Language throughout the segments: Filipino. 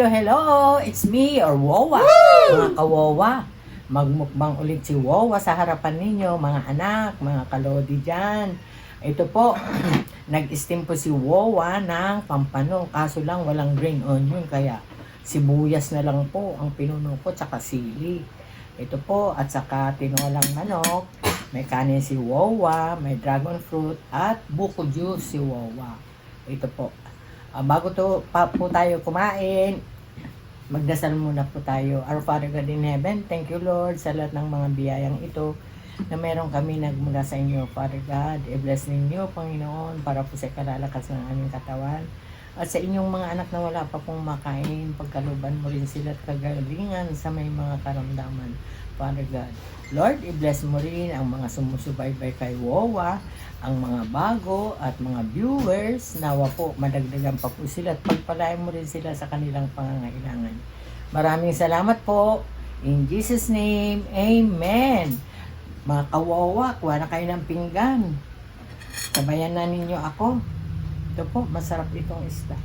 Hello! It's me, or Wowa. Mga kawowa, magmukbang ulit si Wowa sa harapan ninyo, mga anak, mga kalodi dyan. Ito po, nag-steam po si Wowa ng pampano, kaso lang walang green onion, kaya sibuyas na lang po ang pinuno ko, tsaka sili. Ito po, at saka tinolang manok, may kanin si Wowa, may dragon fruit, at buko juice si Wowa. Ito po. Bago po tayo kumain, magdasal muna po tayo. Our Father God in Heaven, thank you Lord sa lahat ng mga biyayang ito na meron kami nagmula sa inyo, Father God. I-bless ninyo, Panginoon, para po sa kalalakas ng aming katawan. At sa inyong mga anak na wala pa pong makain, pagkaluban mo rin sila at kagalingan sa may mga karamdaman, Father God. Lord, i-bless mo rin ang mga sumusubaybay kay Wowa, ang mga bago at mga viewers. Nawa po, madagdagan pa po sila at pagpalain mo rin sila sa kanilang pangangailangan. Maraming salamat po. In Jesus' name, Amen. Mga kawawa, kuha na kayo ng pinggan. Sabayan na ninyo ako. Ito po, masarap itong isda.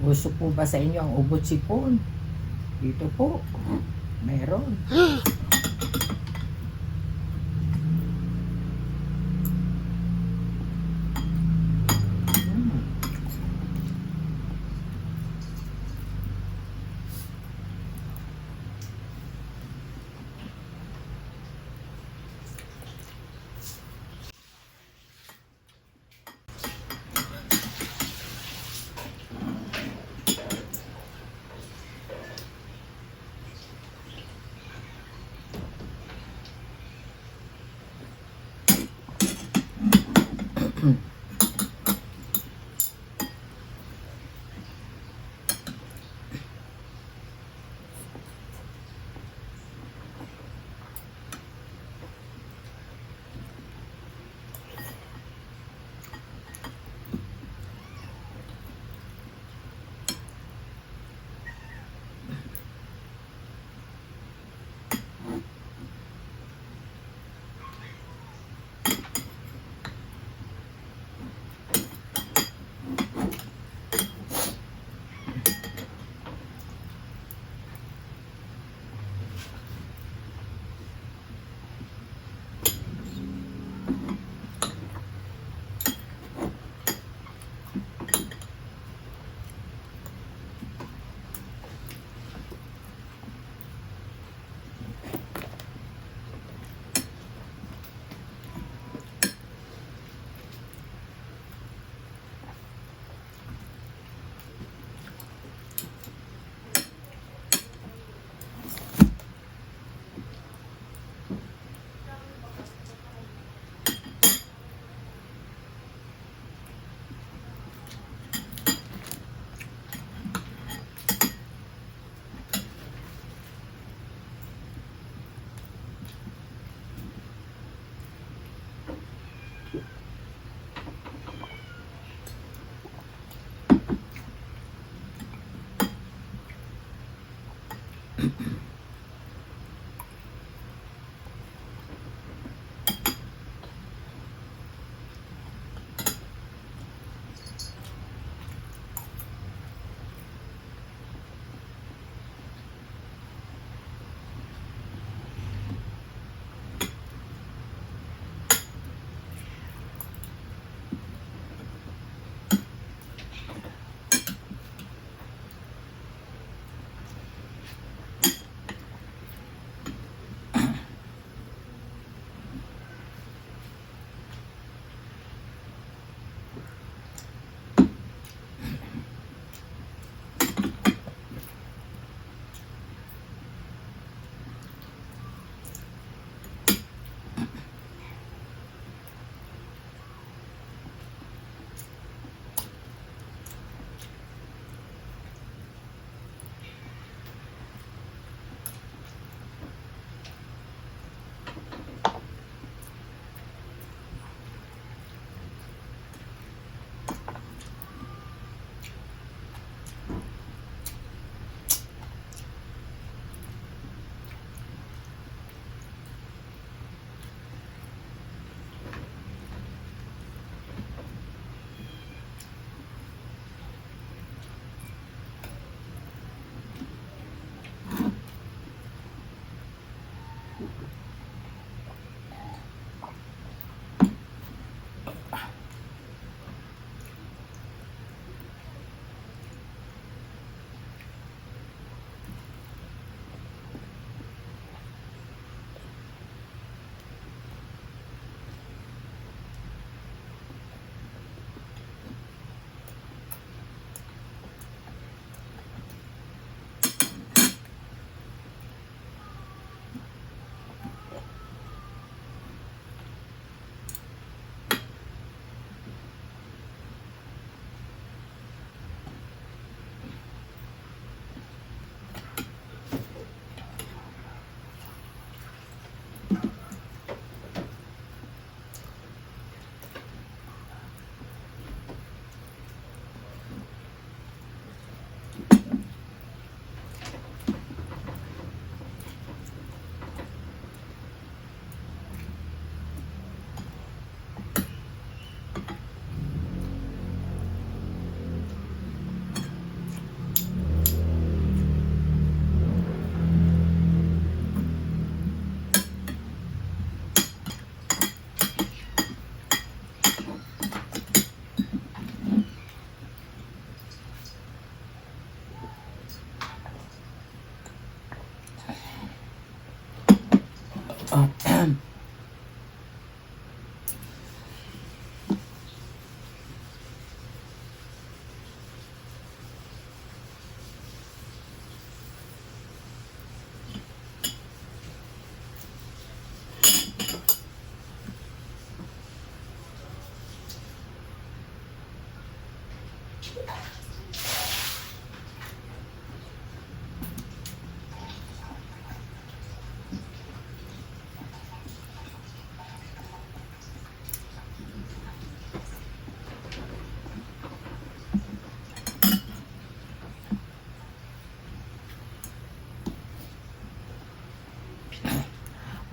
Gusto po ba sa inyo ang ubot sipon? Dito po, meron.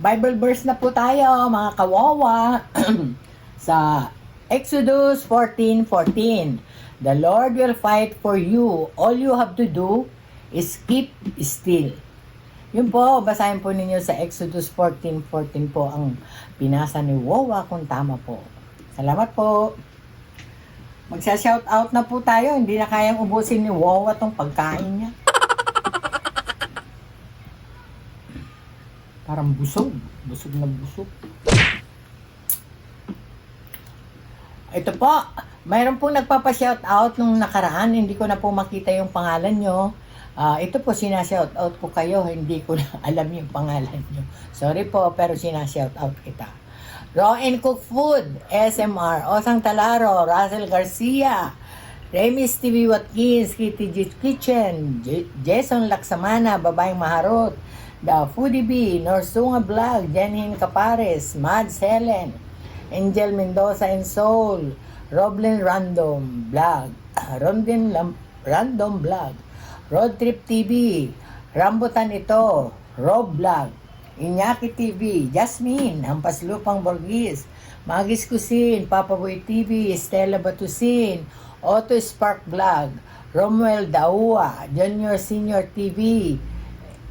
Bible verse na po tayo, mga kawawa. Sa Exodus 14:14. The Lord will fight for you. All you have to do is keep still. Yun po, basahin po ninyo sa Exodus 14:14 po ang pinasa ni Wawa kung tama po. Salamat po. Magsa-shout out na po tayo. Hindi na kayang ubusin ni Wawa tong pagkain niya. Parang busog. Busog na busog. Ito po, mayroon pong nagpapa-shoutout nung nakaraan. Hindi ko na po makita yung pangalan nyo. Ito po, sinashoutout ko kayo. Hindi ko na alam yung pangalan nyo. Sorry po, pero sinashoutout kita. Raw and Cook Food, SMR, Osang Talaro, Russell Garcia, Remis TV Watkins, Kitty G Kitchen, Jason Laksamana, Babayang Maharot, The Foodie Bee, Norsunga Vlog, Jenhin Capares, Mads Helen, Angel Mendoza and Soul, Roblin Random Vlog, Random Vlog, Road Trip TV, Rambutan Ito, Rob Vlog, Iñaki TV, Jasmine, Hampas Lupang Borgis, Magis Cusin, Papa Boy TV, Stella Batusin, Auto Spark Vlog, Romuel Daua, Junior Senior TV,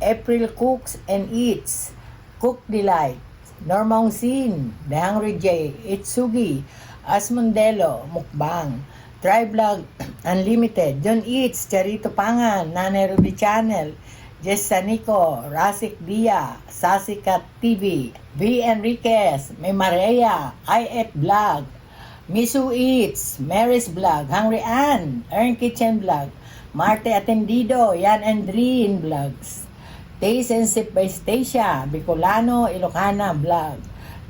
April Cooks and Eats, Cook Delight, Normang Sin, The Hungry J, Itsugi, Asmondelo, Mukbang, Trivlog Unlimited, John Eats, Charito Pangan, Nanay Ruby Channel, Jess Sanico, Rasik Dia, Sasikat TV, V. Enriquez, May Maria, IF Vlog, Misu Eats, Mary's Vlog, Hungry Ann, Earn Kitchen Vlog, Marte Atendido, Yan and Dreen Vlogs, Taste and Sip by Stacia, Bicolano, Ilocana Vlog,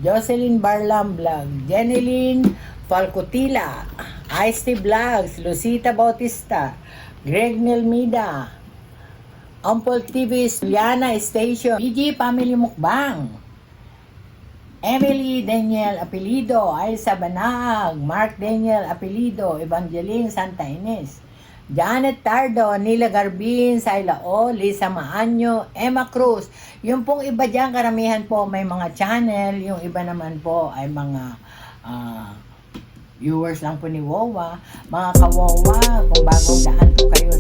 Jocelyn Barlam Vlog, Jenilyn Falcotila, Ice-T Vlogs, Lucita Bautista, Greg Nelmida, Ampol TV, Juliana Station, PG Family Mukbang, Emily Daniel Apelido, Aisa Banag, Mark Daniel Apelido, Evangeline Santa Ines, Janet Tardo, Nila Garbin, Saila O, Lisa Maanyo, Emma Cruz. Yung pong iba dyan, karamihan po may mga channel. Yung iba naman po ay mga viewers lang po ni Wawa. Mga kawawa, kung bagong daan po kayo